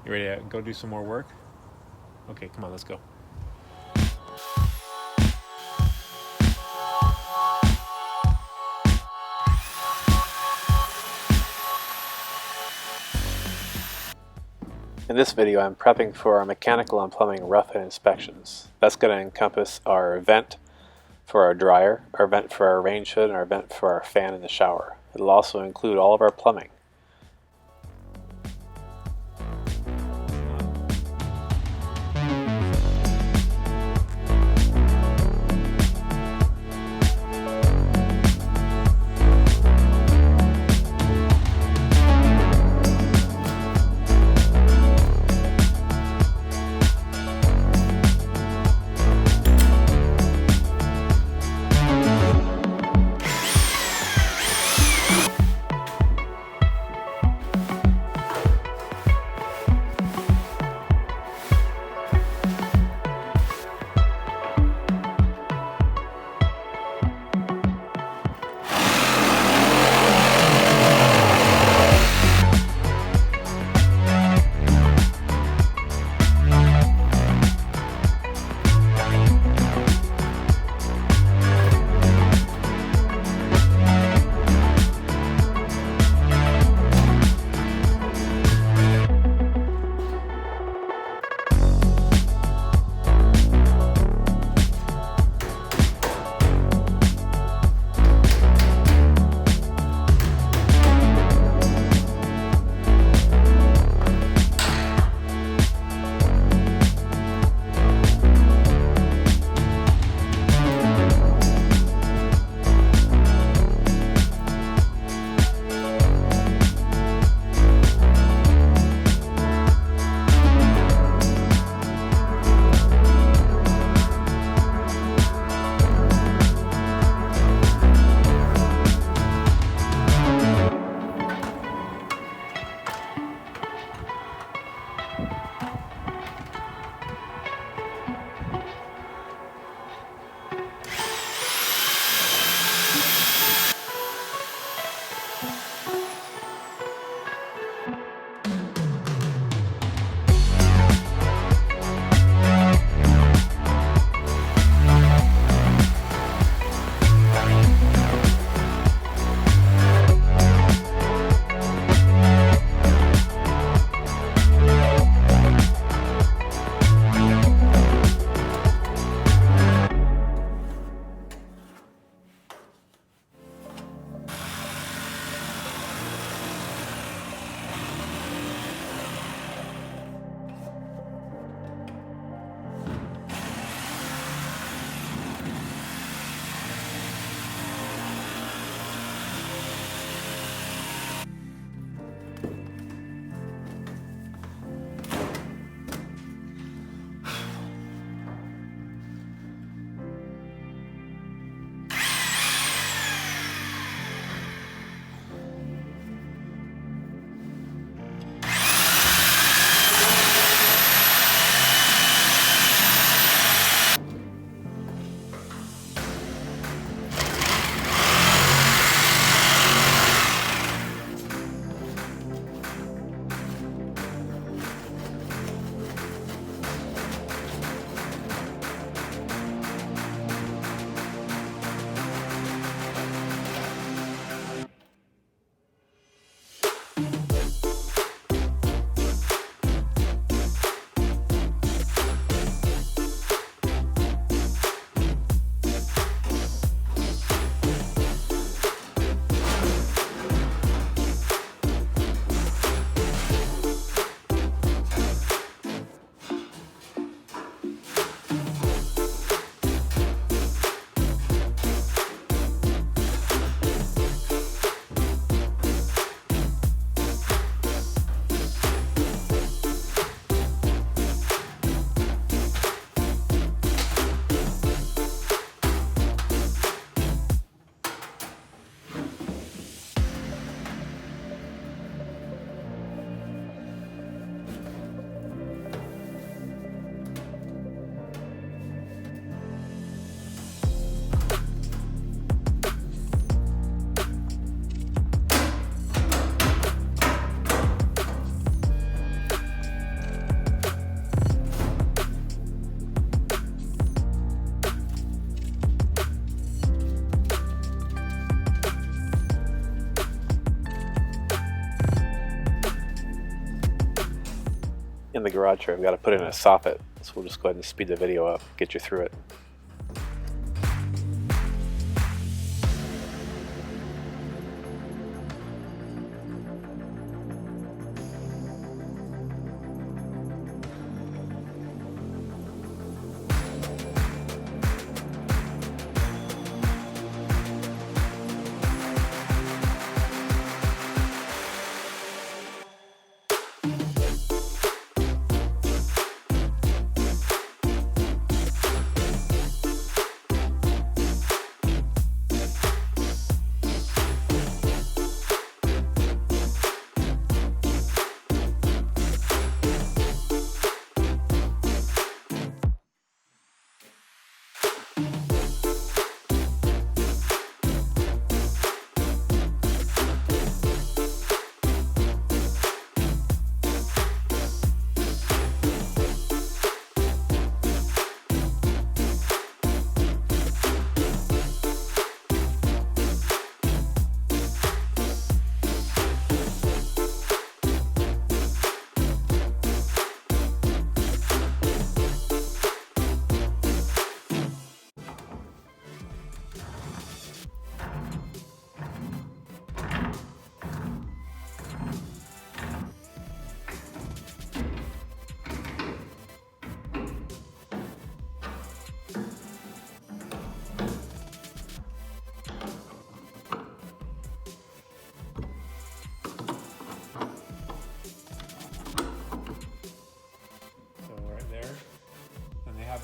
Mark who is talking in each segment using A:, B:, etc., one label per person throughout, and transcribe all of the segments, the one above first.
A: You ready to go do some more work? Okay, come on, let's go. In this video, I'm prepping for our mechanical and plumbing rough-in inspections. That's going to encompass our vent for our dryer, our vent for our range hood, and our vent for our fan in the shower. It'll also include all of our plumbing. in the garage here. We've got to put in a soffit, so we'll just go ahead and speed the video up, get you through it.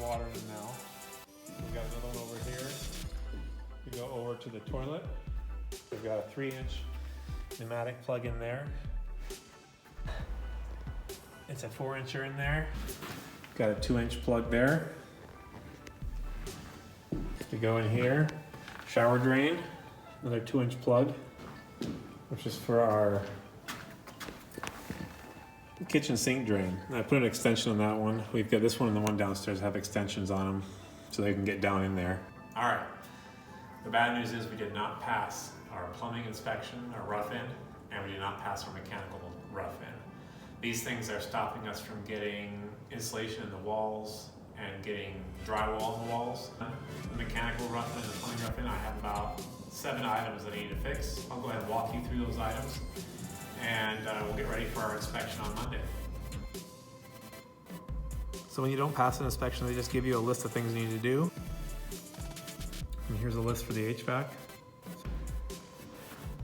A: Water in them now. We've got another one over here. We go over to the toilet. We've got a 3-inch pneumatic plug in there. It's a 4-incher in there. Got a 2-inch plug there. We go in here. Shower drain, another 2-inch plug, which is for our kitchen sink drain. I put an extension on that one. We've got this one and the one downstairs have extensions on them so they can get down in there. All right, the bad news is we did not pass our plumbing inspection, our rough-in, and we did not pass our mechanical rough-in. These things are stopping us from getting insulation in the walls and getting drywall in the walls. The mechanical rough-in and the plumbing rough-in, I have about 7 items that I need to fix. I'll go ahead and walk you through those items, and we'll get ready for our inspection on Monday. So when you don't pass an inspection, they just give you a list of things you need to do. And here's a list for the HVAC.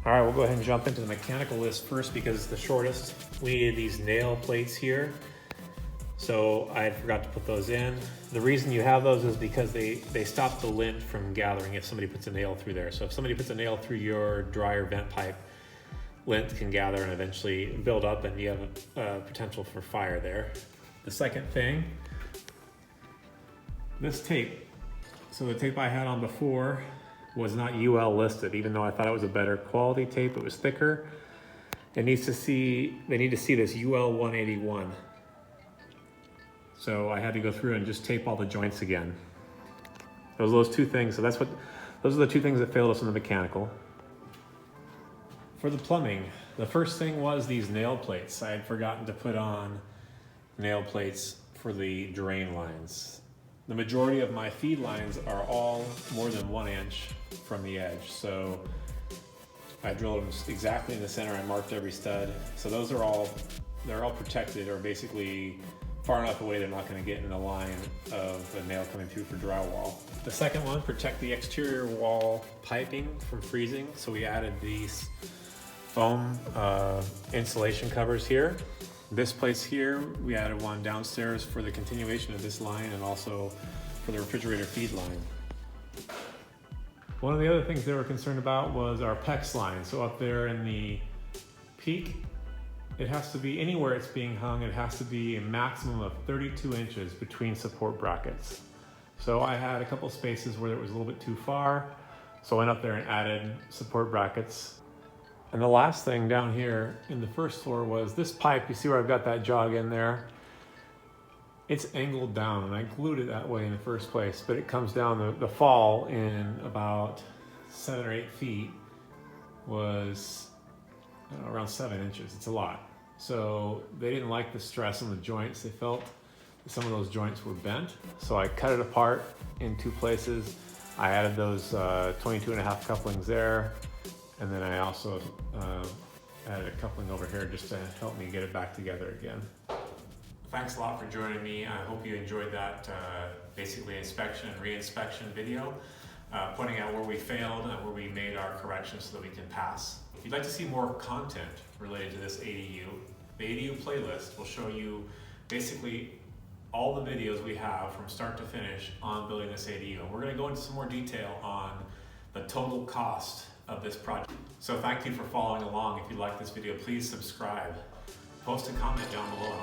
A: All right, we'll go ahead and jump into the mechanical list first because it's the shortest. We needed these nail plates here, so I forgot to put those in. The reason you have those is because they stop the lint from gathering if somebody puts a nail through there. So if somebody puts a nail through your dryer vent pipe, lint can gather and eventually build up, and you have a potential for fire there. The second thing, this tape. So the tape I had on before was not UL listed, even though I thought it was a better quality tape. It was thicker. They need to see this UL 181. So I had to go through and just tape all the joints again. Those two things. So those are the two things that failed us in the mechanical. For the plumbing, the first thing was these nail plates. I had forgotten to put on nail plates for the drain lines. The majority of my feed lines are all more than 1 inch from the edge. So I drilled them exactly in the center. I marked every stud. So those are they're all protected, or basically far enough away they're not going to get in the line of a nail coming through for drywall. The second one, protect the exterior wall piping from freezing. So we added these foam insulation covers here. This place here, we added one downstairs for the continuation of this line and also for the refrigerator feed line. One of the other things they were concerned about was our PEX line. So up there in the peak, it has to be, anywhere it's being hung, it has to be a maximum of 32 inches between support brackets. So I had a couple spaces where it was a little bit too far, so I went up there and added support brackets. And the last thing down here in the first floor was this pipe. You see where I've got that jog in there? It's angled down, and I glued it that way in the first place, but it comes down, the fall in about 7 or 8 feet was around 7 inches. It's a lot.
B: So they didn't like the stress on the joints. They felt some of those joints were bent. So I cut it apart in two places. I added those 22.5 couplings there. And then I also added a coupling over here just to help me get it back together again. Thanks a lot for joining me. I hope you enjoyed that basically inspection and re-inspection video, pointing out where we failed and where we made our corrections so that we can pass. If you'd like to see more content related to this ADU, the ADU playlist will show you basically all the videos we have from start to finish on building this ADU. And we're going to go into some more detail on the total cost of this project. So thank you for following along. If you like this video, please subscribe. Post a comment down below.